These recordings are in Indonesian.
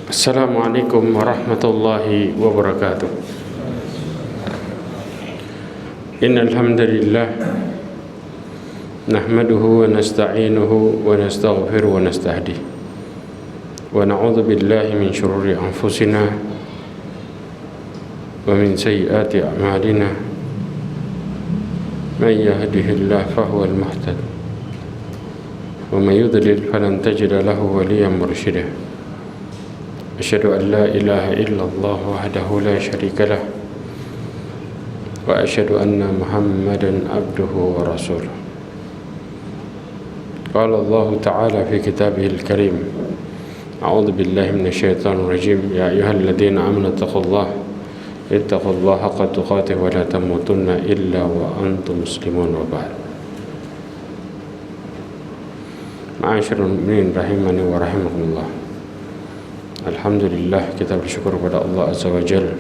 Assalamualaikum warahmatullahi wabarakatuh. Innal hamdalillah nahmaduhu wa nasta'inuhu wa nastaghfiruhu wa nastahdihi wa na'udzu billahi min shururi anfusina wa min sayyiati a'malina. Man yahdihillahu fahuwal muhtadi wa man yudlil falan tajida lahu waliyyan mursyida. Asyhadu an la ilaha illallah wahdahu la syarika lah wa asyhadu anna Muhammadan abduhu wa rasuluh. Qala Allah ta'ala fi kitabihil karim. A'udzu billahi minasyaitonir rajim. Ya ayyuhalladzina amanu ittaqullaha haqqa tuqatih wa la tamutunna illa wa antum muslimun wa ba'd. Ma'asyiral mu'minin rahimani wa rahimakumullah. Alhamdulillah, kita bersyukur kepada Allah Azza wa Jalla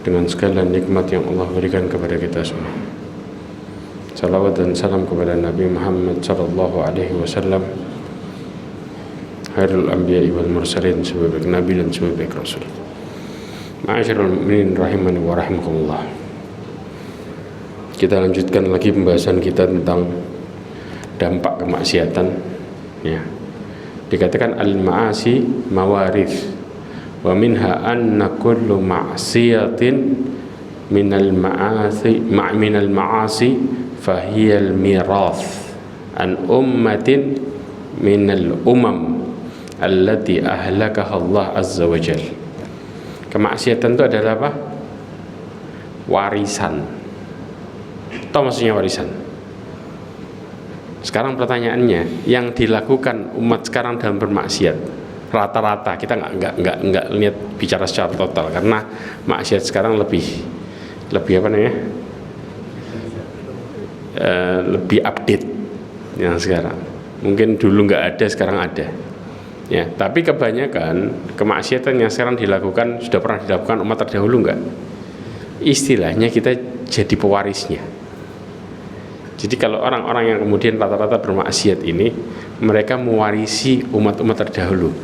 dengan segala nikmat yang Allah berikan kepada kita semua. Salawat dan salam kepada Nabi Muhammad sallallahu alaihi wasallam, khairul anbiya'i wal mursalin, sebaik nabi dan sebaik rasul. Ma'asyiral mu'minin rahimani wa rahimakumullah. Kita lanjutkan lagi pembahasan kita tentang dampak kemaksiatan, ya. Dikatakan al-ma'asi mawarith wa minha anna kullu ma'siyatin minal ma'asi fahiyal mirath an ummatin minal allati ahlakaha Allah azza wa jal. Kemaksiatan itu adalah apa? Warisan. Tahu maksudnya warisan? Sekarang pertanyaannya, yang dilakukan umat sekarang dalam bermaksiat rata-rata, kita nggak lihat bicara secara total, karena maksiat sekarang lebih apa namanya, lebih update yang sekarang. Mungkin dulu nggak ada, sekarang ada, ya. Tapi kebanyakan kemaksiatan yang sekarang dilakukan sudah pernah dilakukan umat terdahulu nggak? Istilahnya kita jadi pewarisnya. Jadi kalau orang-orang yang kemudian rata-rata bermaksiat ini, mereka mewarisi umat-umat terdahulu.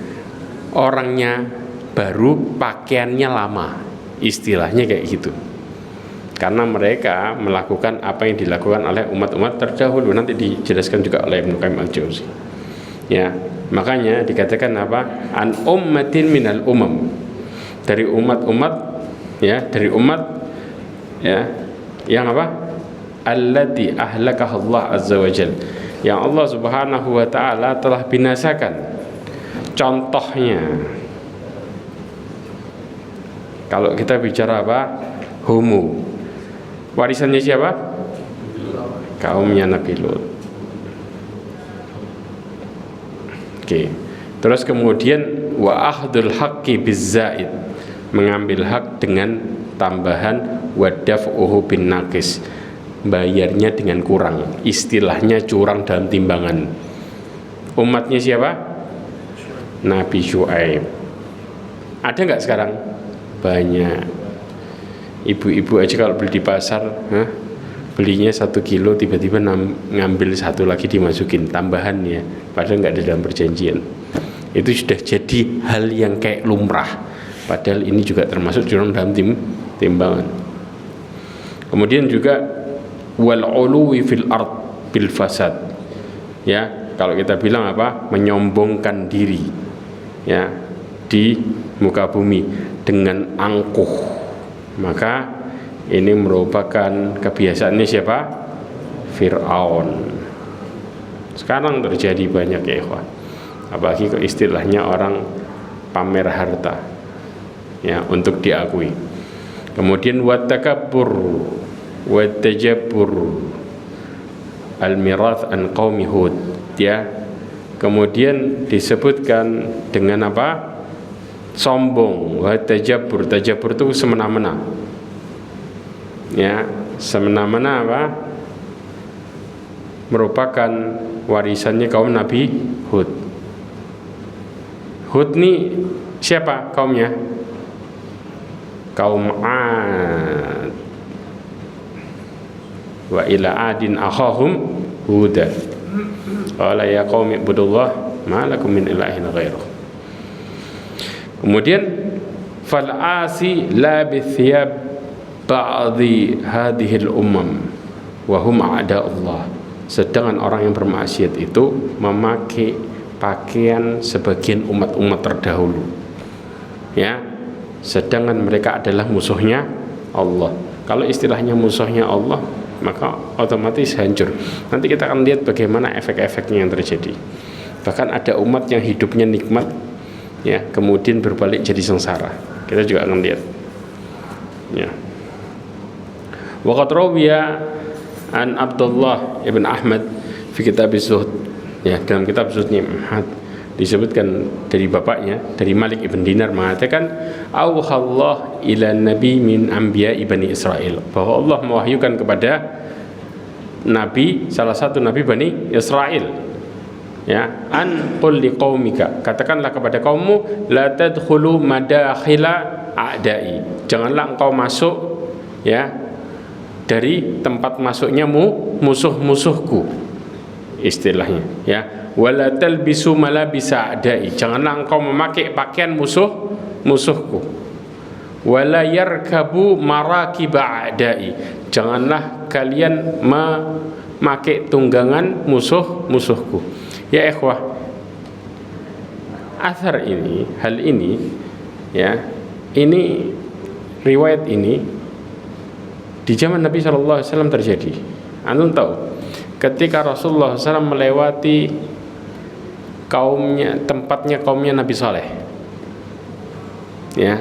Orangnya baru, pakaiannya lama, istilahnya kayak gitu. Karena mereka melakukan apa yang dilakukan oleh umat-umat terdahulu. Nanti dijelaskan juga oleh Ibnu Qayyim al-Jauzi. Ya, makanya dikatakan apa? An ummatin minal umam. Dari umat-umat, ya, dari umat, ya, yang apa? Allati ahlakah Allah azza wa jal, yang Allah subhanahu wa ta'ala telah binasakan. Contohnya, kalau kita bicara apa? Homo, warisannya siapa? Kaumnya Nabi Lut. Oke. Terus kemudian wa ahdul haqqi bizzaid, mengambil hak dengan tambahan, wa daf'uhu bin naqis, bayarnya dengan kurang, istilahnya curang dalam timbangan. Umatnya siapa? Nabi Syuaib. Ada nggak sekarang? Banyak. Ibu-ibu aja kalau beli di pasar, belinya 1 kilo, tiba-tiba ngambil 1 lagi dimasukin tambahannya, padahal nggak ada dalam perjanjian. Itu sudah jadi hal yang kayak lumrah, padahal ini juga termasuk curang dalam timbangan. Kemudian juga wal uluwi fil ard bil fasad, ya, kalau kita bilang apa, menyombongkan diri, ya, di muka bumi dengan angkuh, maka ini merupakan kebiasaannya siapa? Fir'aun. Sekarang terjadi banyak, ya ikhwan, apalagi ke istilahnya orang pamer harta, ya, untuk diakui. Kemudian watakabbur wa tajabbur al-mirath an qaumi Hud, ya. Kemudian disebutkan dengan apa? Sombong. Wa tajabbur, tajabbur itu semena-mena, ya, semena-mena apa? Merupakan warisannya kaum Nabi Hud. Hud ini siapa kaumnya? Kaum Ad. Wa ila adin akhahum huda qala ya qaumi ibudullah ma lakum min ilahin ghairuh. Kemudian fal'asi la bithiyab ba'dhi hadhil ummam wa hum a'da Allah. Sedangkan orang yang bermaksiat itu memakai pakaian sebagian umat-umat terdahulu, ya, sedangkan mereka adalah musuhnya Allah. Kalau istilahnya musuhnya Allah, maka otomatis hancur. Nanti kita akan lihat bagaimana efek-efeknya yang terjadi. Bahkan ada umat yang hidupnya nikmat, ya, kemudian berbalik jadi sengsara. Kita juga akan lihat, ya. Wa qad rawiya an Abdullah ibn Ahmad fi kitab az-Zuhd, ya, dalam kitab Zuhdnya Ahmad disebutkan dari bapaknya, dari Malik ibn Dinar, mengatakan auhallah ila nabi min anbiya Bani Israel, bahwa Allah mewahyukan kepada nabi, salah satu nabi Bani Israel, ya, an qul liqaumika, katakanlah kepada kaummu, la tadkhulu madakhila a'dai, janganlah engkau masuk, ya, dari tempat masuknya musuh-musuhku, istilahnya, ya, wala talbisu malabisa a'dai, janganlah engkau memakai pakaian musuhku, wala yarkabu marakiba a'dai, janganlah kalian memakai tunggangan musuhku. Ya ikhwah, athar ini, hal ini, ya, ini riwayat ini di zaman Nabi SAW terjadi. Antum tahu, ketika Rasulullah SAW melewati tempatnya kaumnya Nabi Saleh, ya,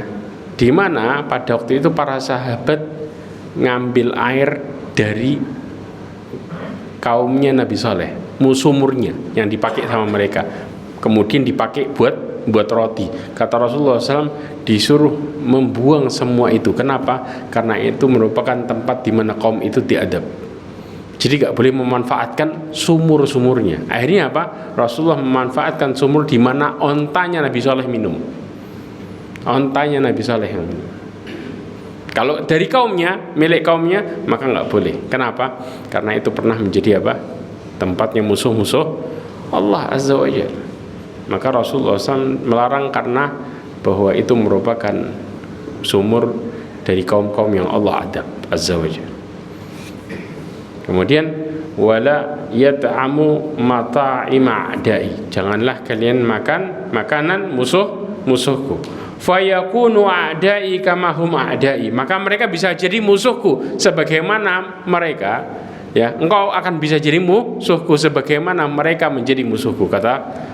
di mana pada waktu itu para sahabat ngambil air dari kaumnya Nabi Saleh, sumurnya yang dipakai sama mereka, kemudian dipakai buat roti. Kata Rasulullah SAW, disuruh membuang semua itu. Kenapa? Karena itu merupakan tempat di mana kaum itu diadab. Jadi gak boleh memanfaatkan sumur-sumurnya. Akhirnya apa? Rasulullah memanfaatkan sumur di mana ontanya Nabi Saleh minum. Ontanya Nabi Saleh yang minum. Kalau dari kaumnya, milik kaumnya, maka nggak boleh. Kenapa? Karena itu pernah menjadi apa? Tempatnya musuh-musuh Allah Azza wa Jalla. Maka Rasulullah SAW melarang karena bahwa itu merupakan sumur dari kaum-kaum yang Allah adab Azza wa Jalla. Kemudian wala yat'amu mata'ima a'dai, janganlah kalian makan makanan musuhku. Fayakunu a'dai kama hum a'dai, maka mereka bisa jadi musuhku sebagaimana mereka, ya, engkau akan bisa jadi musuhku sebagaimana mereka menjadi musuhku, kata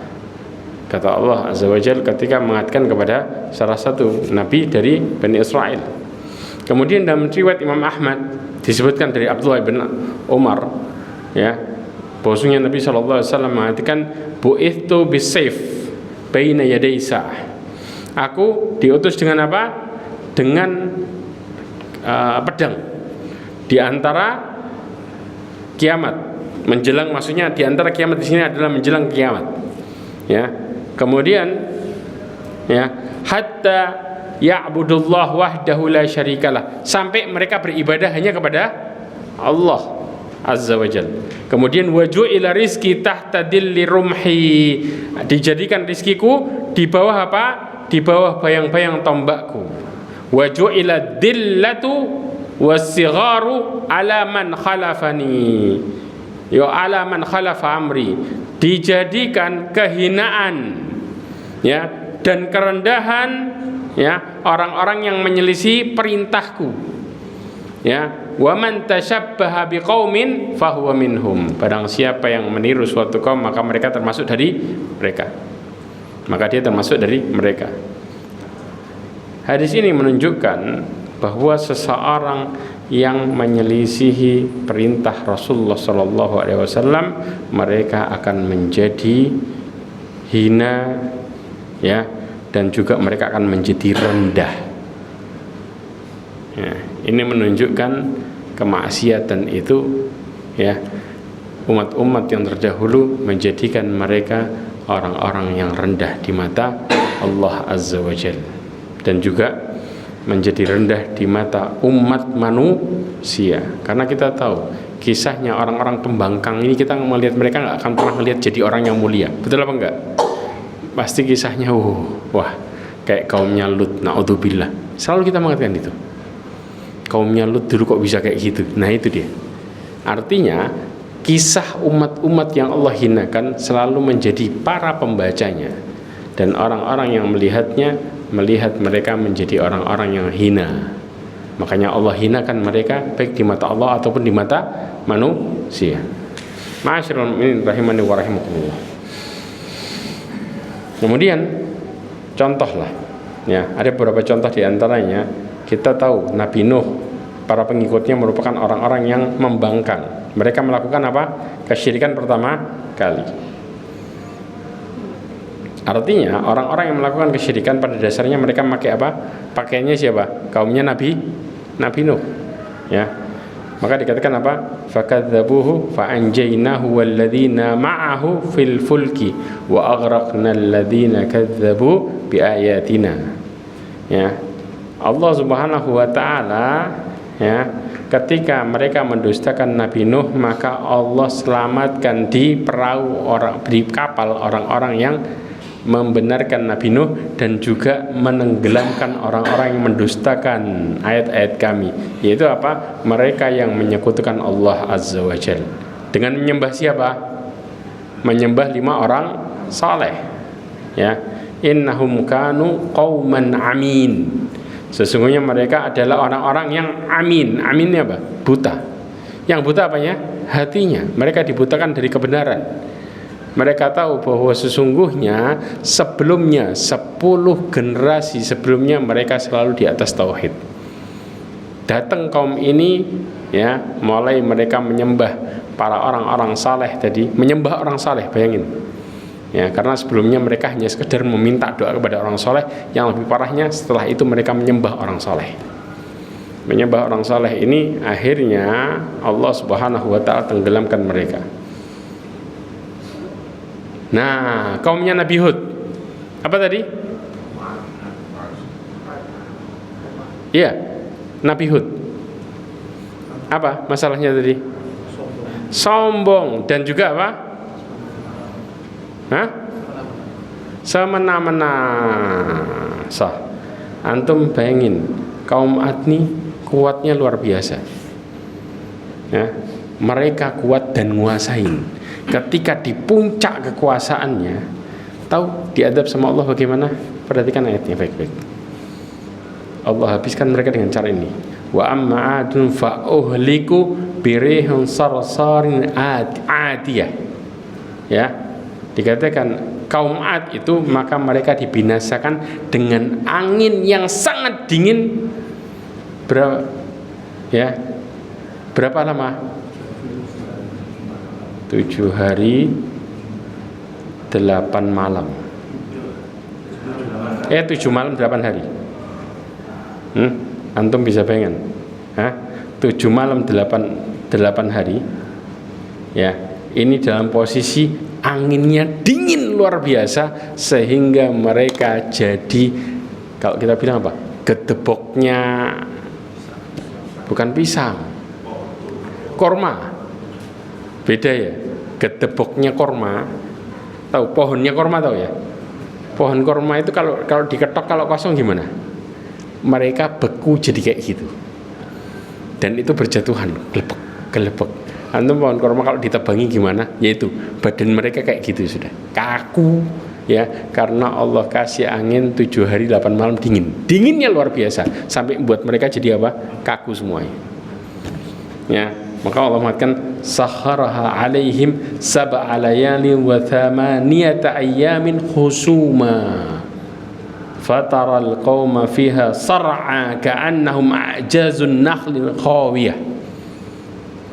Allah Azza wa Jalla ketika mengatakan kepada salah satu nabi dari Bani Israel. Kemudian dalam riwayat Imam Ahmad disebutkan dari Abdullah bin Umar, ya, bahwasanya Nabi SAW mengatakan bu'ithtu bisayf baina yaday sa'ah, aku diutus dengan apa? Dengan pedang di antara kiamat menjelang, maksudnya di antara kiamat di sini adalah menjelang kiamat, ya. Kemudian, ya, hatta ya'budullah wahdahu la syarikalah, sampai mereka beribadah hanya kepada Allah Azza wa Jalla. Kemudian waju'ila rizki tahta dilli rumhi, dijadikan rizkiku di bawah apa? Di bawah bayang-bayang tombakku. Waju'ila dillatu wasigharu ala man khalafani, ya, ala man khalafa amri, dijadikan kehinaan, ya, dan kerendahan, ya, orang-orang yang menyelisih perintahku, ya. Wa man tashabbaha biqaumin fahuwa minhum, barang siapa yang meniru suatu kaum maka mereka termasuk dari mereka, maka dia termasuk dari mereka. Hadis ini menunjukkan bahwa seseorang yang menyelisihi perintah Rasulullah SAW, mereka akan menjadi hina, ya, dan juga mereka akan menjadi rendah, ya. Ini menunjukkan kemaksiatan itu, ya, umat-umat yang terdahulu menjadikan mereka orang-orang yang rendah di mata Allah Azza wa Jalla, dan juga menjadi rendah di mata umat manusia. Karena kita tahu kisahnya orang-orang pembangkang ini, kita melihat mereka nggak akan pernah melihat jadi orang yang mulia, betul apa enggak? Pasti kisahnya wah, kayak kaumnya Lut, naudzubillah. Selalu kita mengatakan itu. Kaumnya Lut dulu kok bisa kayak gitu. Nah itu dia. Artinya kisah umat-umat yang Allah hinakan selalu menjadi para pembacanya, dan orang-orang yang melihatnya melihat mereka menjadi orang-orang yang hina. Makanya Allah hinakan mereka baik di mata Allah ataupun di mata manusia. Ma'asyiral mu'minin rahimani wa rahimakumullah. Kemudian contohlah, ya, ada beberapa contoh di antaranya kita tahu Nabi Nuh, para pengikutnya merupakan orang-orang yang membangkang. Mereka melakukan apa? Kesyirikan pertama kali. Artinya orang-orang yang melakukan kesyirikan pada dasarnya mereka pakai apa? Pakainya siapa? Kaumnya Nabi Nuh. Ya. Maka dikatakan apa? Fakadzabuhu fa'anjaynahu walladzina ma'ahu fil fulki wa aghraqna alladzina kadzabu biayatina. Ya. Allah Subhanahu wa taala, ya, ketika mereka mendustakan Nabi Nuh, maka Allah selamatkan di perahu di kapal orang-orang yang membenarkan Nabi Nuh dan juga menenggelamkan orang-orang yang mendustakan ayat-ayat kami, yaitu apa? Mereka yang menyekutukan Allah Azza wa Jalla dengan menyembah siapa? Menyembah 5 orang saleh, ya. Innahum kanu qauman amin. Sesungguhnya mereka adalah orang-orang yang amin. Aminnya apa? Buta. Yang buta apanya? Hatinya. Mereka dibutakan dari kebenaran. Mereka tahu bahwa sesungguhnya sebelumnya 10 generasi sebelumnya mereka selalu di atas tauhid. Datang kaum ini, ya, mulai mereka menyembah para orang-orang saleh tadi, menyembah orang saleh, bayangin. Ya, karena sebelumnya mereka hanya sekedar meminta doa kepada orang saleh, yang lebih parahnya setelah itu mereka menyembah orang saleh. Menyembah orang saleh ini akhirnya Allah Subhanahu wa taala tenggelamkan mereka. Nah, kaumnya Nabi Hud apa tadi? Iya, Nabi Hud. Apa masalahnya tadi? Sombong dan juga apa? Hah? Semena-mena. Antum bayangin, kaum Ad nih kuatnya luar biasa. Ya, mereka kuat dan nguasain. Ketika di puncak kekuasaannya, tahu diadab sama Allah bagaimana? Perhatikan ayatnya baik-baik. Allah habiskan mereka dengan cara ini. Wa amma adun fa uhliku birihun sarsarin adiyah. Ya, dikatakan kaum Ad itu maka mereka dibinasakan dengan angin yang sangat dingin. Berapa lama? 7 hari 8 malam. 7 malam 8 hari. Antum bisa bayangkan? 7 malam 8 hari. Ya, ini dalam posisi anginnya dingin luar biasa sehingga mereka jadi, kalau kita bilang apa? Gedeboknya bukan pisang, korma. Beda ya, gedeboknya korma. Tahu pohonnya korma, tahu ya? Pohon korma itu kalau diketok, kalau kosong gimana? Mereka beku jadi kayak gitu. Dan itu berjatuhan, gelepek. Antum pohon korma kalau ditebangi gimana? Yaitu badan mereka kayak gitu sudah. Kaku, ya, karena Allah kasih angin 7 hari 8 malam dingin. Dinginnya luar biasa sampai buat mereka jadi apa? Kaku semuanya. Ya. Maka Allah mengatakan sakharaha alaihim sab'a layalin wa thamaniyata ayyamin husuma fataral qauma fiha sar'a ka'annahum a'jazun nakhlin khawiyah.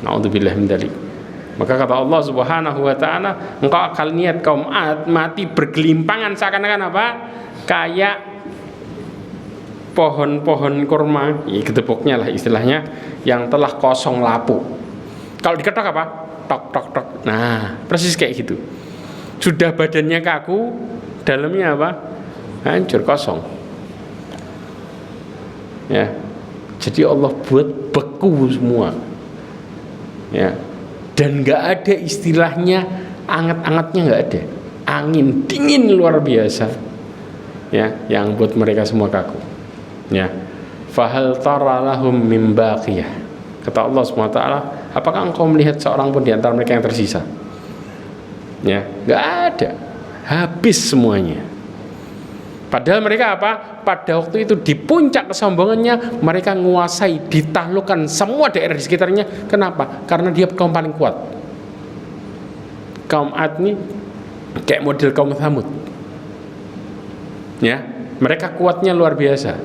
Na'udzubillah min dzalik. Maka kata Allah Subhanahu wa taala, engkau akan lihat kaum Ad mati bergelimpangan seakan-akan apa? Kayak pohon-pohon kurma, ya gedeboknya lah istilahnya, yang telah kosong lapu. Kalau diketok apa? Tok tok tok. Nah, persis kayak gitu. Sudah badannya kaku, dalamnya apa? Hancur, kosong. Ya. Jadi Allah buat beku semua. Ya. Dan nggak ada istilahnya anget-angetnya, nggak ada. Angin dingin luar biasa. ya, yang buat mereka semua kaku. Ya. Fahal tara lahum min baqiyah. Kata Allah SWT, apakah engkau melihat seorang pun di antara mereka yang tersisa? Ya, enggak ada. Habis semuanya. Padahal mereka apa? Pada waktu itu di puncak kesombongannya, mereka menguasai, ditaklukkan semua daerah di sekitarnya. Kenapa? Karena dia kaum paling kuat. Kaum Ad ini kayak model kaum Thamud. Ya, mereka kuatnya luar biasa.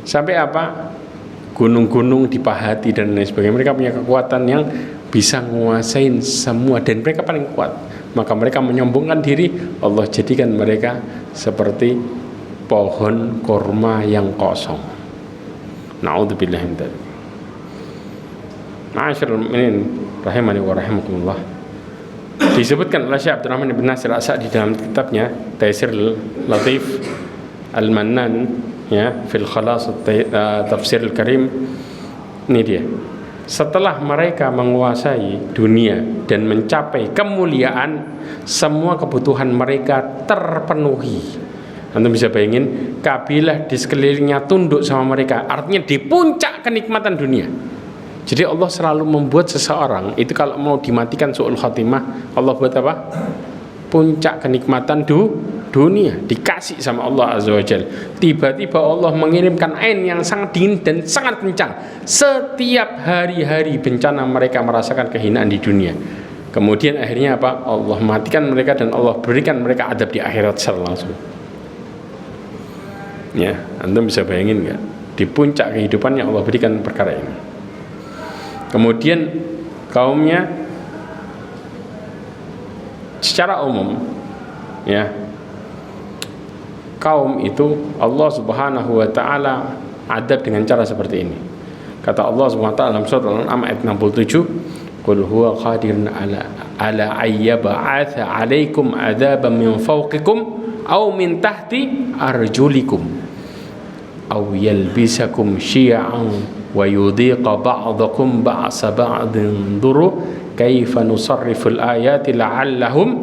Sampai apa? Gunung-gunung dipahati dan lain sebagainya. Mereka punya kekuatan yang bisa menguasai semua dan mereka paling kuat. Maka mereka menyombongkan diri, Allah jadikan mereka seperti pohon kurma yang kosong. Na'udzubillah min dzalik. Ma'asyiral mu'minin rahimani wa rahimakumullah. Disebutkan oleh Syekh Abdurrahman bin Nasir As-Sa'di dalam kitabnya Taisir Latif Al-Mannan, ya, fil Khalas Tafsir Al-Karim. Ini dia. Setelah mereka menguasai dunia dan mencapai kemuliaan, semua kebutuhan mereka terpenuhi. Anda bisa bayangin, kabilah di sekelilingnya tunduk sama mereka. Artinya di puncak kenikmatan dunia. Jadi Allah selalu membuat seseorang itu kalau mau dimatikan su'ul khatimah, Allah buat apa? Puncak kenikmatan dunia dikasih sama Allah Azza wa Jalla. Tiba-tiba Allah mengirimkan ain yang sangat dingin dan sangat kencang. Setiap hari-hari bencana mereka merasakan kehinaan di dunia. Kemudian akhirnya apa? Allah matikan mereka dan Allah berikan mereka adab di akhirat secara langsung. Ya, Anda bisa bayangin nggak? Di puncak kehidupannya Allah berikan perkara ini. Kemudian kaumnya secara umum, ya, kaum itu Allah Subhanahu wa taala adab dengan cara seperti ini. Kata Allah Subhanahu wa taala dalam surat Al-An'am ayat 67, "Qul huwa qadirun ala ayyab'atsa 'alaikum 'adzaban min fawqikum aw min tahti arjulikum aw yalbisakum syi'an wa yudhiqa ba'dakum ba'sa ba'din duru kaifa nusarriful ayati la'allahum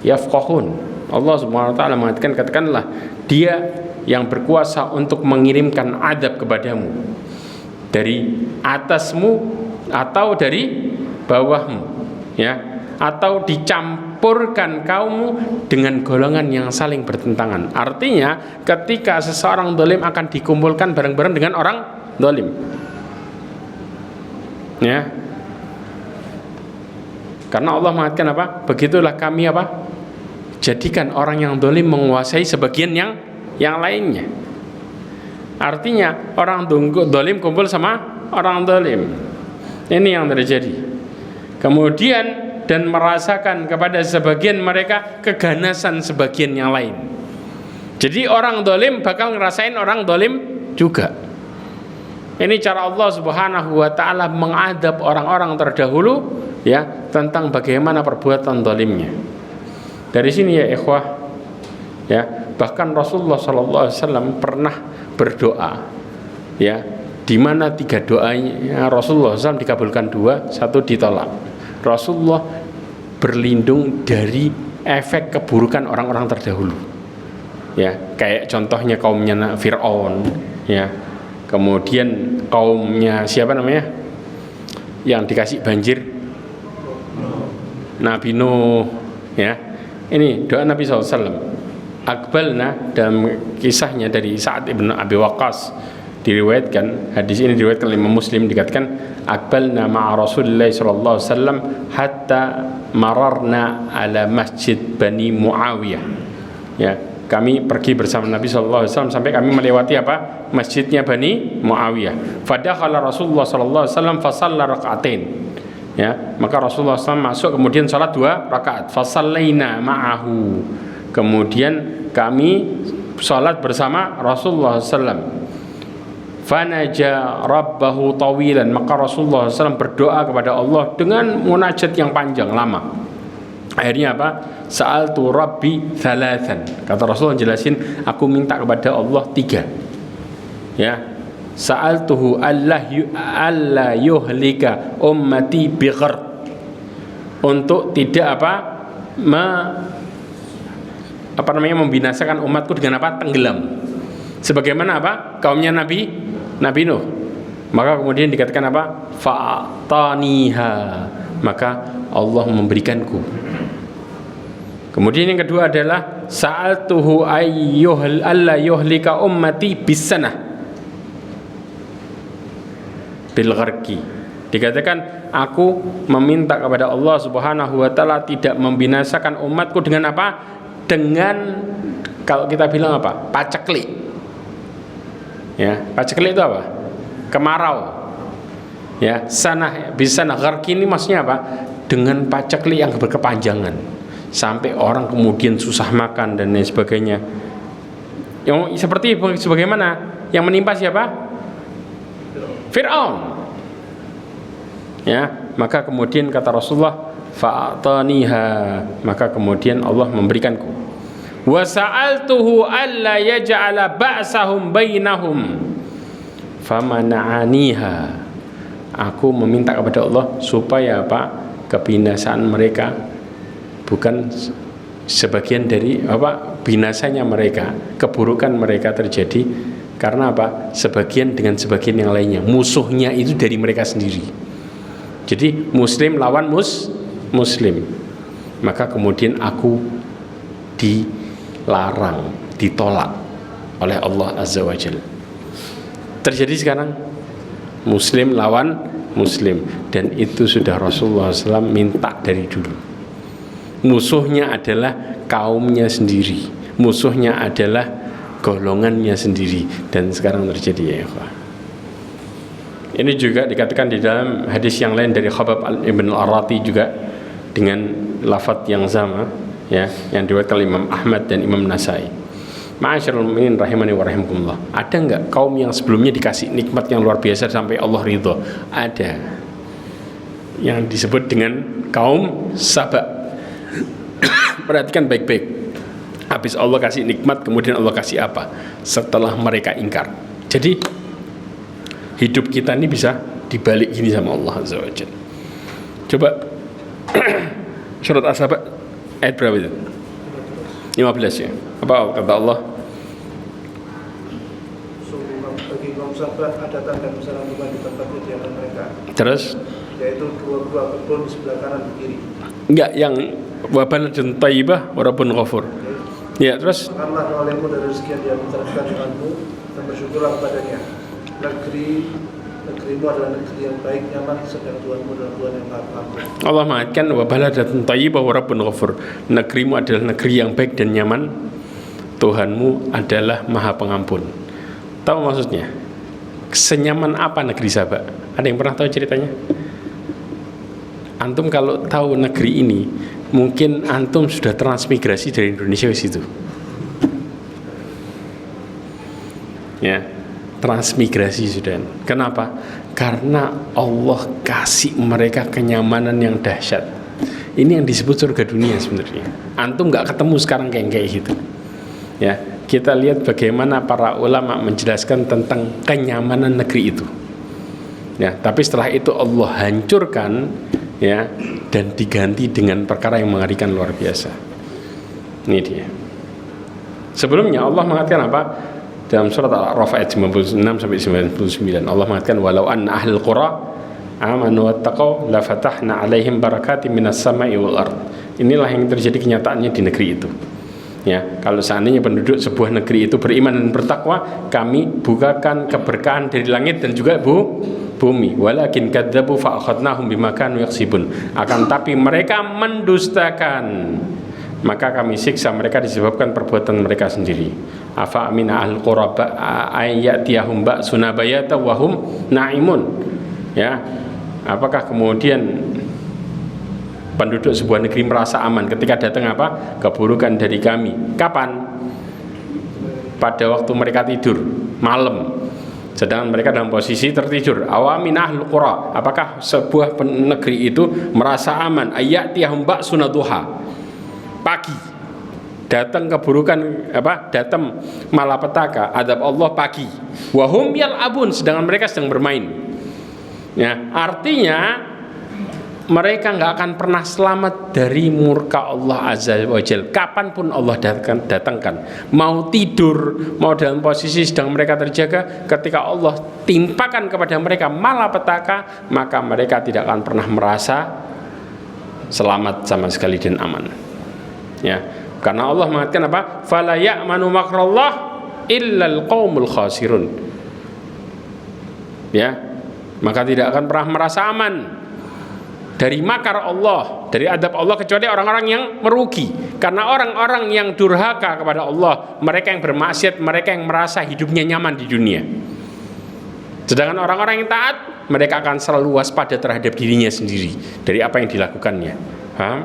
yafqahun." Allah Subhanahu wa taala mengatakan, katakanlah Dia yang berkuasa untuk mengirimkan adab kepadamu dari atasmu atau dari bawahmu, ya, atau dicampurkan kaummu dengan golongan yang saling bertentangan. Artinya ketika seseorang zalim akan dikumpulkan bareng-bareng dengan orang zalim, ya, karena Allah mengatakan apa? Begitulah kami apa? Jadikan orang yang zalim menguasai sebagian yang lainnya. Artinya orang zalim kumpul sama orang zalim. Ini yang terjadi. Kemudian dan merasakan kepada sebagian mereka keganasan sebagian yang lain. Jadi orang zalim bakal ngerasain orang zalim juga. Ini cara Allah Subhanahu wa taala mengadab orang-orang terdahulu, ya, tentang bagaimana perbuatan zalimnya. Dari sini ya ikhwah, ya, bahkan Rasulullah SAW pernah berdoa, ya, di mana 3 doanya Rasulullah SAW dikabulkan 2, 1 ditolak. Rasulullah berlindung dari efek keburukan orang-orang terdahulu, ya, kayak contohnya kaumnya Fir'aun, ya, kemudian kaumnya siapa namanya yang dikasih banjir, Nabi Nuh, ya. Ini doa Nabi SAW. Akbalna, dalam kisahnya dari Sa'ad ibn Abi Waqqas diriwayatkan, hadis ini diriwayatkan oleh Imam Muslim, dikatakan akbalna ma'a Rasulullah sallallahu alaihi wasallam hatta mararna ala masjid Bani Muawiyah. Ya, kami pergi bersama Nabi sallallahu alaihi wasallam sampai kami melewati apa? Masjidnya Bani Muawiyah. Fadakhala Rasulullah sallallahu alaihi wasallam fa shalla rak'atain. Ya, maka Rasulullah SAW masuk kemudian salat 2 rakaat. Fasallaina ma'ahu. Kemudian kami salat bersama Rasulullah SAW. Fanaja rabbahu tawilan, maka Rasulullah SAW berdoa kepada Allah dengan munajat yang panjang lama. Akhirnya apa? Sa'altu rabbi thalathan. Kata Rasulullah jelasin, aku minta kepada Allah 3. Ya. Sa'altuhu alla yuhlika ummati bigharq, untuk tidak apa membinasakan umatku dengan apa? Tenggelam. Sebagaimana apa? Kaumnya Nabi Nuh. Maka kemudian dikatakan apa? Fa'ataniha, maka Allah memberikanku. Kemudian yang kedua adalah sa'altuhu ayyuhal alla yuhlika ummati bisanah bil gharqi. Dikatakan aku meminta kepada Allah Subhanahu wa taala tidak membinasakan umatku dengan apa? Dengan, kalau kita bilang apa? Paceklik. Ya, paceklik itu apa? Kemarau. Ya, sanah bisanah gharqi ini maksudnya apa? Dengan paceklik yang berkepanjangan sampai orang kemudian susah makan dan lain sebagainya. Yang seperti sebagaimana yang menimpa siapa? Fir'aun. Ya, maka kemudian kata Rasulullah fa'ataniha, maka kemudian Allah memberikanku. Wa sa'altuhu alla yaj'ala ba'sahum bainahum famana'aniha. Aku meminta kepada Allah supaya apa? Kebinasaan mereka bukan sebagian dari apa? Binasanya mereka, keburukan mereka terjadi karena apa? Sebagian dengan sebagian yang lainnya. Musuhnya itu dari mereka sendiri. Jadi muslim lawan muslim. Maka kemudian aku dilarang, ditolak oleh Allah Azza wa Jalla. Terjadi sekarang muslim lawan muslim, dan itu sudah Rasulullah SAW minta dari dulu. Musuhnya adalah kaumnya sendiri, musuhnya adalah golongannya sendiri, dan sekarang terjadi ya ikhwah. Ini juga dikatakan di dalam hadis yang lain dari Khabbab ibn al-Arati juga dengan lafaz yang sama, ya, yang diriwayatkan Imam Ahmad dan Imam Nasai. Ma'asyiral mu'minin rahimani wa rahimakumullah. Ada enggak kaum yang sebelumnya dikasih nikmat yang luar biasa sampai Allah ridha? Ada. Yang disebut dengan kaum Saba. Perhatikan baik-baik. Habis Allah kasih nikmat, kemudian Allah kasih apa? Setelah mereka ingkar. Jadi hidup kita ini bisa dibalik gini sama Allah Azza wa Jalla. Coba surat As-Saba ayat berapa itu? 15 ya. Apa kata Allah? Bagi kaum Saba ada tanda besar Tuhan di tempat kediaman mereka. Terus? Yaitu dua buah kebun di sebelah kanan dan kiri. Enggak, yang wabalatun thayyibah wa rabbun ghafur. Ya, terus? Makanlah olehmu dari rezeki yang Dia berikan Tuhanmu dan bersyukurlah kepadanya. Negerimu adalah negeri yang baik, nyaman, sedang Tuhanmu adalah Tuhan yang Maha Pengampun. Allah mengatakan wa baladun thayyibah wa rabbun ghafur. Negerimu adalah negeri yang baik dan nyaman, Tuhanmu adalah Maha Pengampun. Tahu maksudnya? Senyaman apa negeri Saba? Ada yang pernah tahu ceritanya? Antum kalau tahu negeri ini, mungkin antum sudah transmigrasi dari Indonesia ke situ. Ya, transmigrasi sudah. Kenapa? Karena Allah kasih mereka kenyamanan yang dahsyat. Ini yang disebut surga dunia sebenarnya. Antum nggak ketemu sekarang kayak gitu. Ya, kita lihat bagaimana para ulama menjelaskan tentang kenyamanan negeri itu. Ya, tapi setelah itu Allah hancurkan, ya, dan diganti dengan perkara yang mengerikan luar biasa. Ini dia. Sebelumnya Allah mengatakan apa? Dalam surat Al-A'raf ayat 96 sampai 99 Allah mengatakan walau anna ahlul qura amanu wattaqau la fatahna 'alaihim barakatim minas sama'i wal ard. Inilah yang terjadi kenyataannya di negeri itu. Ya, kalau seandainya penduduk sebuah negeri itu beriman dan bertakwa, kami bukakan keberkahan dari langit dan juga bumi. Walakin kadzabu fa akhadnahum bima kanu yaksibun. Akan tapi mereka mendustakan, maka kami siksa mereka disebabkan perbuatan mereka sendiri. Afa amina al quraba ayatiyahum ba'suna bayata wa hum na'imun. Ya, apakah kemudian penduduk sebuah negeri merasa aman ketika datang apa? Keburukan dari kami. Kapan? Pada waktu mereka tidur malam, sedangkan mereka dalam posisi tertidur. Awamin ahlul qura, apakah sebuah negeri itu merasa aman? Ayatiyahum ba'suna duha, pagi datang keburukan apa? Datang malapetaka, adab Allah pagi. Wahum yal'abun, sedangkan mereka sedang bermain. Ya, artinya mereka nggak akan pernah selamat dari murka Allah Azza wa Jalla. Kapanpun Allah datangkan, mau tidur, mau dalam posisi sedang mereka terjaga, ketika Allah timpakan kepada mereka malapetaka, maka mereka tidak akan pernah merasa selamat sama sekali dan aman. Ya, karena Allah mengatakan apa? Fala ya'manu makrallah illal qaumul khasirun. Ya, maka tidak akan pernah merasa aman dari makar Allah, dari adab Allah, kecuali orang-orang yang merugi. Karena orang-orang yang durhaka kepada Allah, mereka yang bermaksiat, mereka yang merasa hidupnya nyaman di dunia. Sedangkan orang-orang yang taat, mereka akan selalu waspada terhadap dirinya sendiri dari apa yang dilakukannya. Paham?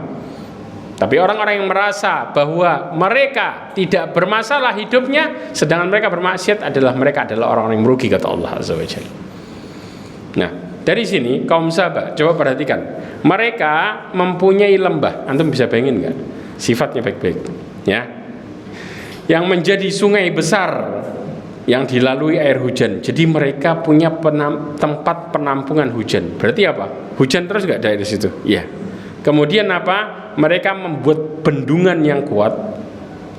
Tapi orang-orang yang merasa bahwa mereka tidak bermasalah hidupnya, sedangkan mereka bermaksiat, mereka adalah orang-orang yang merugi, kata Allah Azza wa Jalla. Nah, dari sini kaum sahabat, coba perhatikan, mereka mempunyai lembah. Antum bisa bayangin nggak? Sifatnya baik-baik, ya. Yang menjadi sungai besar yang dilalui air hujan. Jadi mereka punya tempat penampungan hujan. Berarti apa? Hujan terus nggak dari situ? Ya. Kemudian apa? Mereka membuat bendungan yang kuat,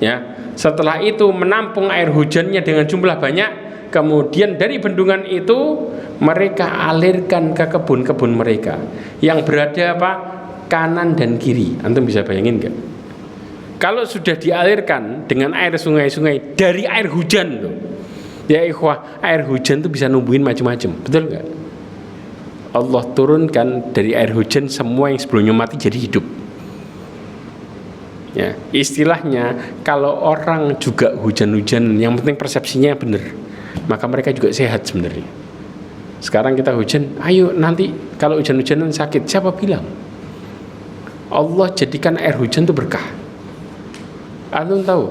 ya. Setelah itu menampung air hujannya dengan jumlah banyak. Kemudian dari bendungan itu mereka alirkan ke kebun-kebun mereka yang berada apa? Kanan dan kiri. Antum bisa bayangin nggak? Kalau sudah dialirkan dengan air sungai-sungai dari air hujan tuh, ya ikhwah, air hujan tuh bisa numbuhin macam-macam, betul nggak? Allah turunkan dari air hujan semua yang sebelumnya mati jadi hidup. Ya, istilahnya kalau orang juga hujan-hujan, yang penting persepsinya benar, maka mereka juga sehat sebenarnya. Sekarang kita hujan, ayo nanti kalau hujan-hujanan sakit, siapa bilang? Allah jadikan air hujan itu berkah. Antum tahu,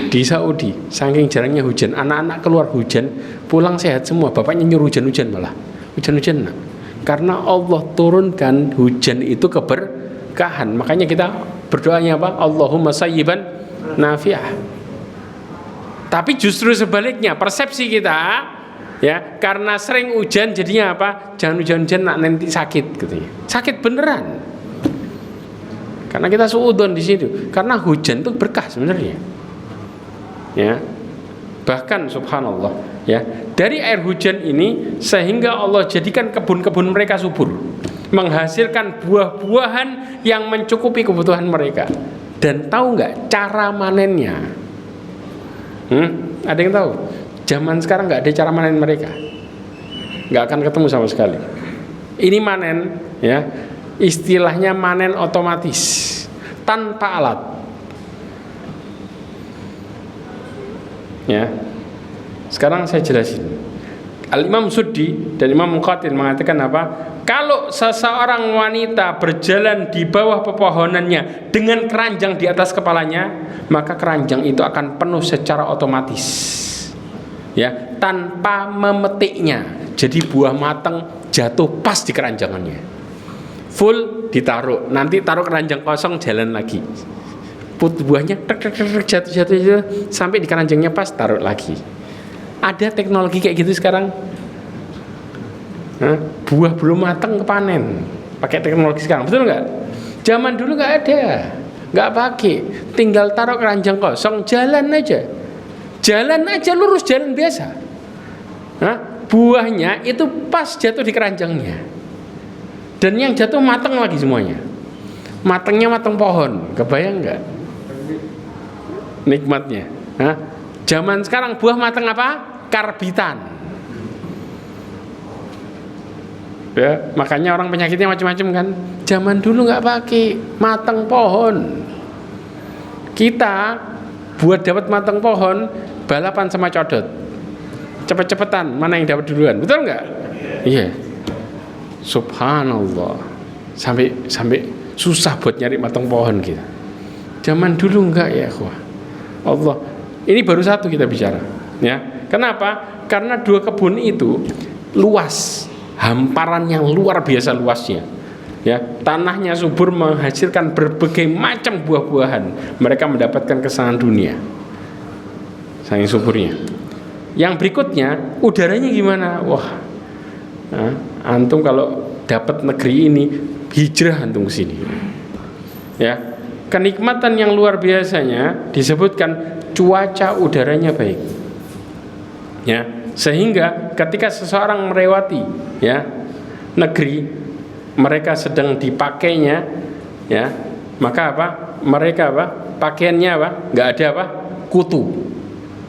di Saudi saking jarangnya hujan, anak-anak keluar hujan pulang sehat semua, bapaknya nyuruh hujan-hujan, malah hujan-hujan. Karena Allah turunkan hujan itu keberkahan. Makanya kita berdoanya apa? Allahumma sayyiban nafi'ah. Tapi justru sebaliknya, persepsi kita, ya, karena sering hujan jadinya apa? Jangan hujan-hujan, nanti sakit katanya. Sakit beneran. Karena kita suudzon di situ. Karena hujan itu berkah sebenarnya. Ya. Bahkan subhanallah, ya, dari air hujan ini sehingga Allah jadikan kebun-kebun mereka subur, menghasilkan buah-buahan yang mencukupi kebutuhan mereka. Dan tahu nggak cara manennya? Ada yang tahu? Zaman sekarang nggak ada cara manen mereka, nggak akan ketemu sama sekali. Ini manen, ya, istilahnya manen otomatis tanpa alat. Ya, sekarang saya jelasin. Al-Imam Suddi dan Imam Muqatil mengatakan apa? Kalau seseorang wanita berjalan di bawah pepohonannya dengan keranjang di atas kepalanya, maka keranjang itu akan penuh secara otomatis, ya, tanpa memetiknya. Jadi buah matang jatuh pas di keranjangannya, full ditaruh. Nanti taruh keranjang kosong, jalan lagi, buahnya jatuh sampai di keranjangnya pas, taruh lagi. Ada teknologi kayak gitu sekarang. Buah belum matang kepanen pakai teknologi sekarang, betul nggak? Zaman dulu nggak ada, nggak pakai, tinggal taruh keranjang kosong, jalan aja lurus, jalan biasa. Buahnya itu pas jatuh di keranjangnya, dan yang jatuh matang lagi semuanya. Matangnya matang pohon, kebayang nggak nikmatnya? Zaman sekarang buah matang apa? Karbitan. Ya, makanya orang penyakitnya macam-macam kan. Zaman dulu nggak pakai, matang pohon. Kita buat dapat matang pohon, balapan sama codot, cepet-cepetan mana yang dapat duluan, betul nggak? Iya. Subhanallah, sampai susah buat nyari matang pohon kita. Zaman dulu nggak, ya ikhwah. Allah, ini baru satu kita bicara, ya. Kenapa? Karena dua kebun itu luas, hamparan yang luar biasa luasnya, ya, tanahnya subur menghasilkan berbagai macam buah-buahan. Mereka mendapatkan kesenangan dunia saking suburnya. Yang berikutnya, udaranya gimana? Wah, antum kalau dapat negeri ini hijrah antum ke sini. Ya, kenikmatan yang luar biasanya disebutkan cuaca udaranya baik. Ya, sehingga ketika seseorang melewati ya negeri mereka sedang dipakainya ya, maka apa? Mereka apa? Pakaiannya apa? Nggak ada apa? Kutu,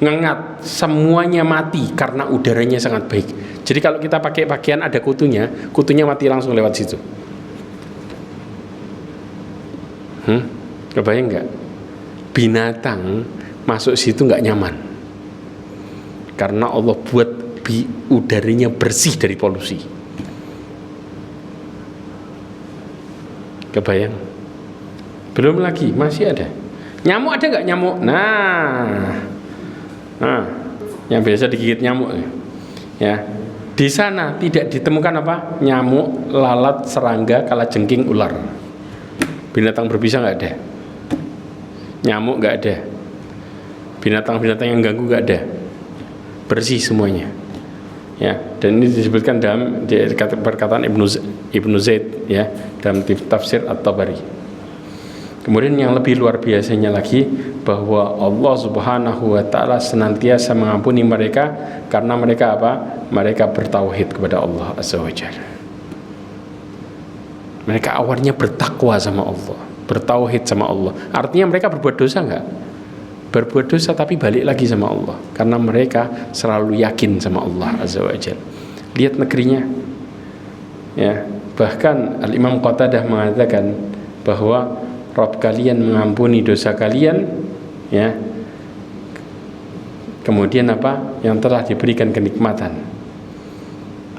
ngengat, semuanya mati karena udaranya sangat baik. Jadi kalau kita pakai pakaian ada kutunya, kutunya mati langsung lewat situ. Kebayang nggak? Binatang masuk situ nggak nyaman karena Allah buat udaranya bersih dari polusi. Kebayang? Belum lagi masih ada nyamuk. Ada nggak nyamuk? Nah, yang biasa digigit nyamuk ya, di sana tidak ditemukan apa? Nyamuk, lalat, serangga, kalajengking, ular. Binatang berbisa nggak ada, nyamuk nggak ada, binatang-binatang yang ganggu nggak ada, bersih semuanya. Ya, dan ini disebutkan dalam perkataan Ibnu Zaid ya dalam tafsir At-Tabari. Kemudian yang lebih luar biasanya lagi bahwa Allah Subhanahu wa taala senantiasa mengampuni mereka karena mereka apa? Mereka bertauhid kepada Allah Azza wa Jalla. Mereka awalnya bertakwa sama Allah, bertauhid sama Allah. Artinya mereka berbuat dosa enggak? Berbuat dosa tapi balik lagi sama Allah karena mereka selalu yakin sama Allah Azza wa Jalla. Lihat negerinya ya, bahkan Al-Imam Qatadah mengatakan bahwa Rabb kalian mengampuni dosa kalian ya, kemudian apa? Yang telah diberikan kenikmatan.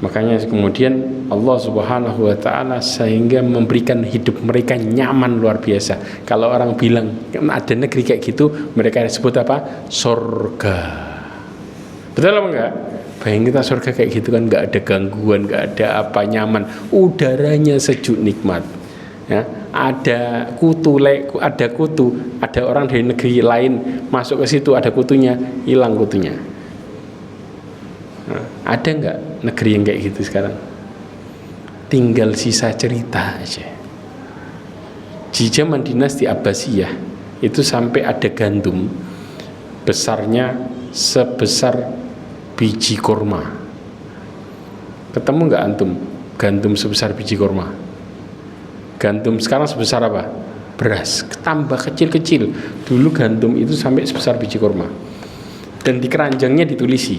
Makanya kemudian Allah Subhanahu wa taala sehingga memberikan hidup mereka nyaman luar biasa. Kalau orang bilang ada negeri kayak gitu, mereka sebut apa? Surga. Betul apa enggak? Bayangin kita surga kayak gitu kan, enggak ada gangguan, enggak ada apa, nyaman. Udaranya sejuk nikmat. Ya, ada kutu, ada orang dari negeri lain masuk ke situ ada kutunya, hilang kutunya. Nah, ada nggak negeri yang kayak gitu sekarang? Tinggal sisa cerita aja. Di zaman dinasti Abbasiyah itu sampai ada gandum besarnya sebesar biji kurma. Ketemu nggak antum gandum sebesar biji kurma? Gandum sekarang sebesar apa? Beras, tambah kecil-kecil. Dulu gandum itu sampai sebesar biji kurma. Dan di keranjangnya ditulisi,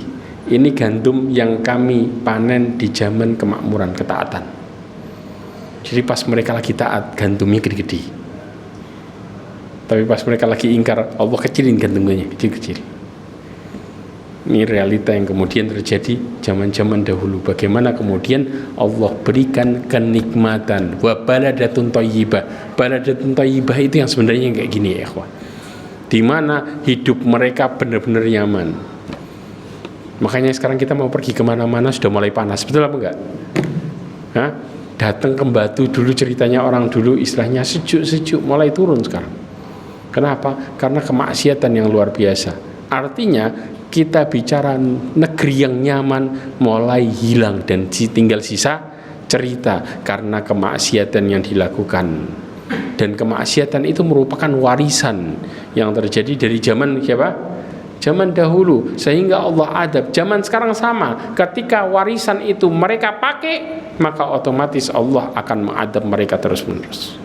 ini gandum yang kami panen di zaman kemakmuran, ketaatan. Jadi pas mereka lagi taat, gandumnya gede-gede. Tapi pas mereka lagi ingkar, Allah kecilin gandumnya, kecil-kecil. Ini realita yang kemudian terjadi zaman-zaman dahulu. Bagaimana kemudian Allah berikan kenikmatan. Wa baladatun thayyibah. Baladatun thayyibah itu yang sebenarnya kayak gini ya ikhwah. Di mana hidup mereka benar-benar nyaman. Makanya sekarang kita mau pergi kemana-mana sudah mulai panas. Betul apa enggak? Hah? Datang ke Batu dulu ceritanya orang dulu istilahnya sejuk-sejuk, mulai turun sekarang. Kenapa? Karena kemaksiatan yang luar biasa. Artinya kita bicara negeri yang nyaman mulai hilang dan tinggal sisa cerita karena kemaksiatan yang dilakukan. Dan kemaksiatan itu merupakan warisan yang terjadi dari zaman siapa? Zaman dahulu, sehingga Allah adab. Zaman sekarang sama, ketika warisan itu mereka pakai, maka otomatis Allah akan mengadab mereka terus-menerus.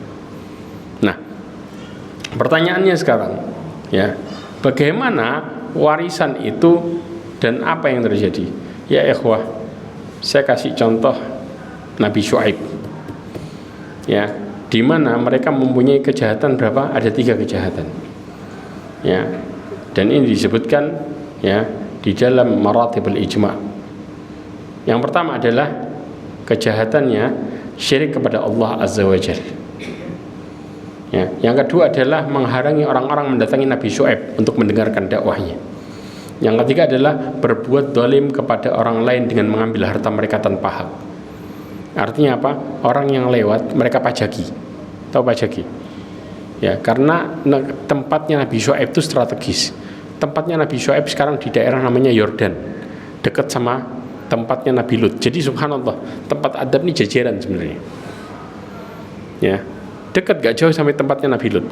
Nah, pertanyaannya sekarang ya, bagaimana warisan itu dan apa yang terjadi? Ya ikhwah, saya kasih contoh Nabi Syuaib ya, di mana mereka mempunyai kejahatan berapa? Ada 3 kejahatan ya, dan ini disebutkan ya di dalam maratibul ijma'. Yang pertama adalah kejahatannya syirik kepada Allah Azza wa Jalla ya. Yang kedua adalah menghalangi orang-orang mendatangi Nabi Syuaib untuk mendengarkan dakwahnya. Yang ketiga adalah berbuat zalim kepada orang lain dengan mengambil harta mereka tanpa hak. Artinya apa? Orang yang lewat mereka pajaki. Tahu pajaki? Ya, karena tempatnya Nabi Syuaib itu strategis. Tempatnya Nabi Syuaib sekarang di daerah namanya Yordan, dekat sama tempatnya Nabi Lut. Jadi subhanallah, tempat adab ini jajaran sebenarnya. Ya, dekat gak jauh sampai tempatnya Nabi Lut.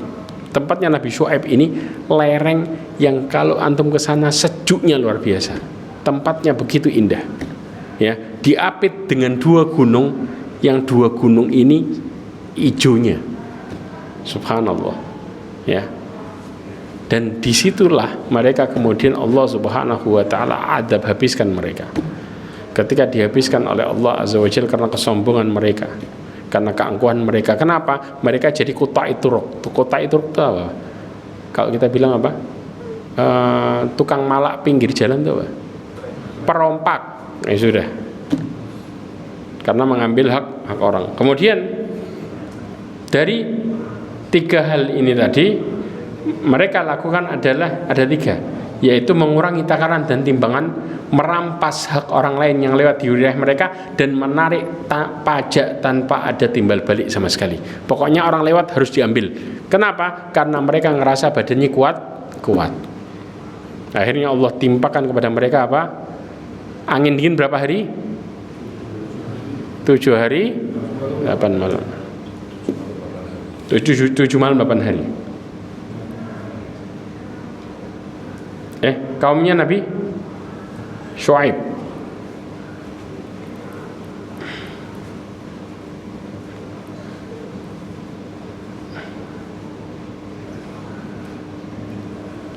Tempatnya Nabi Syuaib ini lereng yang kalau antum ke sana sejuknya luar biasa. Tempatnya begitu indah. Ya, diapit dengan 2 gunung, yang 2 gunung ini hijaunya. Subhanallah. Ya. Dan disitulah mereka kemudian Allah Subhanahu wa taala adab, habiskan mereka. Ketika dihabiskan oleh Allah Azza wa Jalla karena kesombongan mereka, karena keangkuhan mereka. Kenapa? Mereka jadi kota itu apa? Kalau kita bilang apa? Tukang malak pinggir jalan itu apa? Perompak. Sudah. Karena mengambil hak orang. Kemudian dari 3 hal ini tadi mereka lakukan adalah ada 3, yaitu mengurangi takaran dan timbangan, merampas hak orang lain yang lewat di wilayah mereka, dan menarik pajak tanpa ada timbal balik sama sekali. Pokoknya orang lewat harus diambil. Kenapa? Karena mereka ngerasa badannya kuat. Akhirnya Allah timpakan kepada mereka apa? Angin dingin berapa hari? 7 hari 8 malam. 7 malam 8 hari. Kaumnya Nabi Syuaib.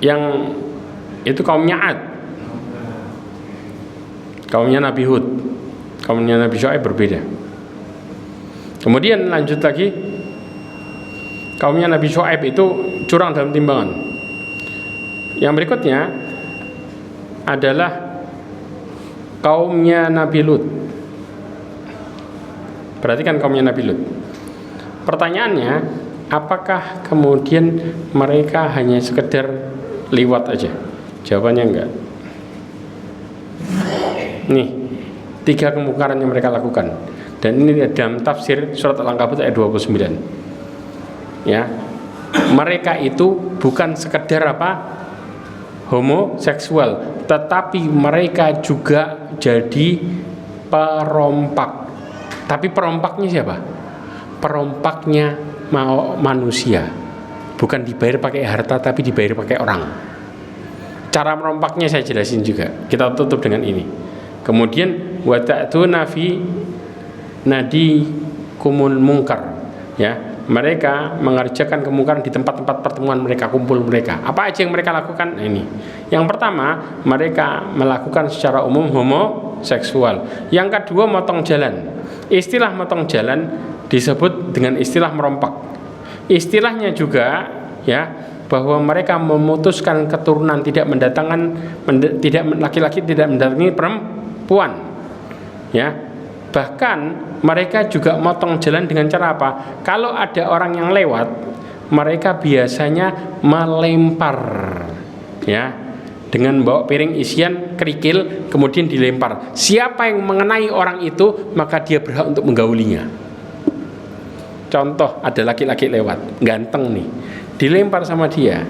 Yang itu kaumnya Ad. Kaumnya Nabi Hud. Kaumnya Nabi Syuaib berbeda. Kemudian lanjut lagi, kaumnya Nabi Syuaib itu curang dalam timbangan. Yang berikutnya adalah kaumnya Nabi Lut. Perhatikan kaumnya Nabi Lut. Pertanyaannya, apakah kemudian mereka hanya sekedar liwat aja? Jawabannya enggak. Nih, 3 kemungkaran yang mereka lakukan. Dan ini dalam tafsir surat Al-Ankabut ayat 29. Ya. Mereka itu bukan sekedar apa? Homoseksual, tetapi mereka juga jadi perompak. Tapi perompaknya siapa? Perompaknya manusia. Bukan dibayar pakai harta, tapi dibayar pakai orang. Cara merompaknya saya jelasin juga. Kita tutup dengan ini. Kemudian wa ta'tuna fi nadikumul munkar. Ya. Mereka mengerjakan kemungkaran di tempat-tempat pertemuan mereka, kumpul mereka. Apa aja yang mereka lakukan? Nah, ini. Yang pertama, mereka melakukan secara umum homoseksual. Yang kedua, motong jalan. Istilah motong jalan disebut dengan istilah merompak. Istilahnya juga ya, bahwa mereka memutuskan keturunan, tidak mendatangkan laki-laki tidak mendatangi perempuan. Ya. Bahkan mereka juga motong jalan dengan cara apa? Kalau ada orang yang lewat, mereka biasanya melempar, ya, dengan bawa piring isian kerikil, kemudian dilempar. Siapa yang mengenai orang itu, maka dia berhak untuk menggaulinya. Contoh, ada laki-laki lewat, ganteng nih, dilempar sama dia.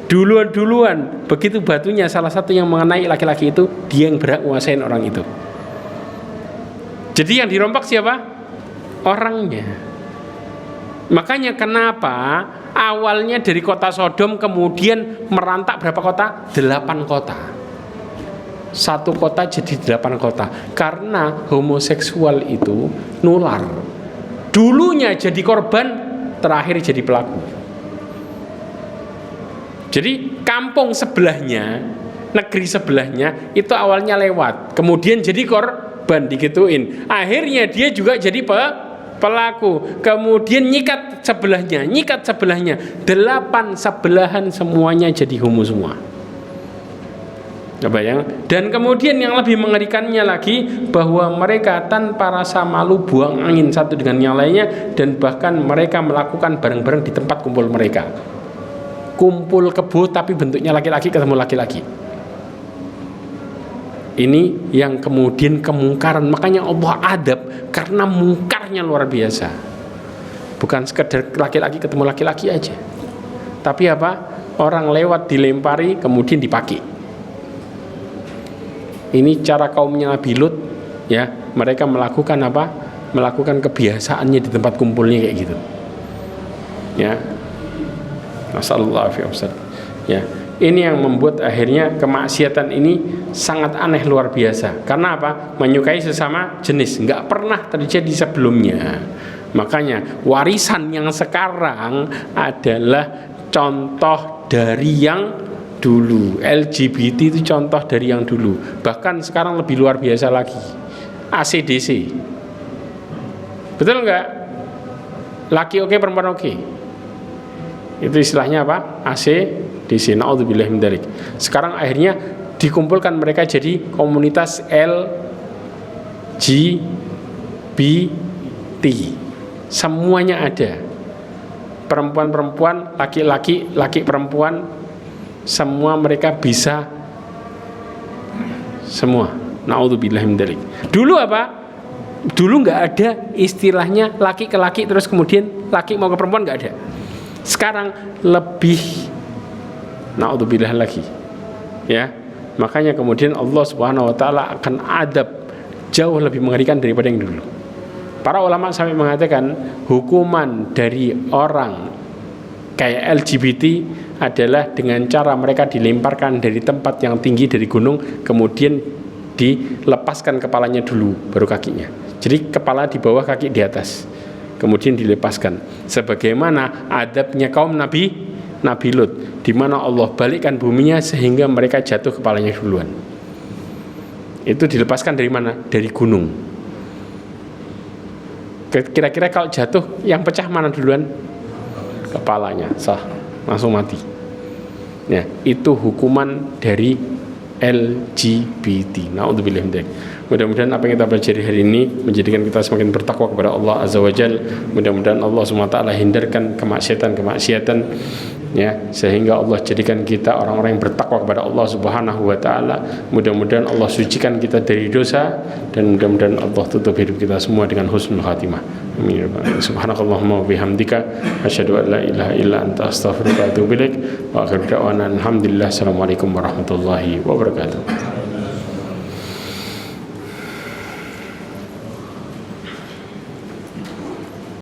Duluan, begitu batunya salah satu yang mengenai laki-laki itu, dia yang berhak menguasain orang itu. Jadi yang dirompak siapa? Orangnya. Makanya kenapa awalnya dari kota Sodom kemudian merantak berapa kota? 8 kota. 1 kota jadi 8 kota. Karena homoseksual itu nular. Dulunya jadi korban, terakhir jadi pelaku. Jadi kampung sebelahnya, negeri sebelahnya itu awalnya lewat, kemudian jadi korban, digituin. Akhirnya dia juga jadi pelaku, kemudian nyikat sebelahnya, 8 sebelahan semuanya jadi homo semua. Kebayang? Dan kemudian yang lebih mengerikannya lagi, bahwa mereka tanpa rasa malu buang angin satu dengan yang lainnya, dan bahkan mereka melakukan bareng-bareng di tempat kumpul mereka. Kumpul kebo tapi bentuknya laki-laki ketemu laki-laki. Ini yang kemudian kemungkaran. Makanya Allah adab karena mungkarnya luar biasa. Bukan sekedar laki-laki ketemu laki-laki aja, tapi apa? Orang lewat dilempari kemudian dipakai. Ini cara kaumnya Nabi Lut, ya. Mereka melakukan apa? Melakukan kebiasaannya di tempat kumpulnya kayak gitu. Ya. Masallallahu alaihi wasallam. Ya. Ini yang membuat akhirnya kemaksiatan ini sangat aneh luar biasa. Karena apa? Menyukai sesama jenis, nggak pernah terjadi sebelumnya. Makanya warisan yang sekarang adalah contoh dari yang dulu. LGBT itu contoh dari yang dulu. Bahkan sekarang lebih luar biasa lagi. ACDC. Betul nggak? Laki oke, perempuan oke. Itu istilahnya apa? ACDC. Na'udzubillah min dzalik. Sekarang akhirnya dikumpulkan mereka jadi komunitas LGBT. Semuanya ada. Perempuan-perempuan, laki-laki, laki perempuan, semua mereka bisa semua. Na'udzubillah min dzalik. Dulu apa? Dulu nggak ada istilahnya laki ke laki terus kemudian laki mau ke perempuan, nggak ada. Sekarang lebih na'udzubillah lagi. Ya. Makanya kemudian Allah Subhanahu wa taala akan adab jauh lebih mengerikan daripada yang dulu. Para ulama sampai mengatakan hukuman dari orang kayak LGBT adalah dengan cara mereka dilemparkan dari tempat yang tinggi dari gunung, kemudian dilepaskan kepalanya dulu baru kakinya. Jadi kepala di bawah, kaki di atas, kemudian dilepaskan. Sebagaimana adabnya kaum Nabi Lut, di mana Allah balikkan buminya sehingga mereka jatuh kepalanya duluan. Itu dilepaskan dari mana? Dari gunung. Kira-kira kalau jatuh yang pecah mana duluan? Kepalanya, sah, langsung mati. Ya, itu hukuman dari LGBT. Na'udzubillah min dzalik. Mudah-mudahan apa yang kita pelajari hari ini menjadikan kita semakin bertakwa kepada Allah Azza wa Jalla. Mudah-mudahan Allah SWT hindarkan kemaksiatan ya, sehingga Allah jadikan kita orang-orang yang bertakwa kepada Allah Subhanahu wa taala. Mudah-mudahan Allah sucikan kita dari dosa dan mudah-mudahan Allah tutup hidup kita semua dengan husnul khatimah. Amin. Subhanakallahumma wa bihamdika asyhadu an la ilaha illa anta astaghfiruka wa atubu ilaik. Wa akhiru da'wana alhamdulillah. Assalamualaikum warahmatullahi wabarakatuh.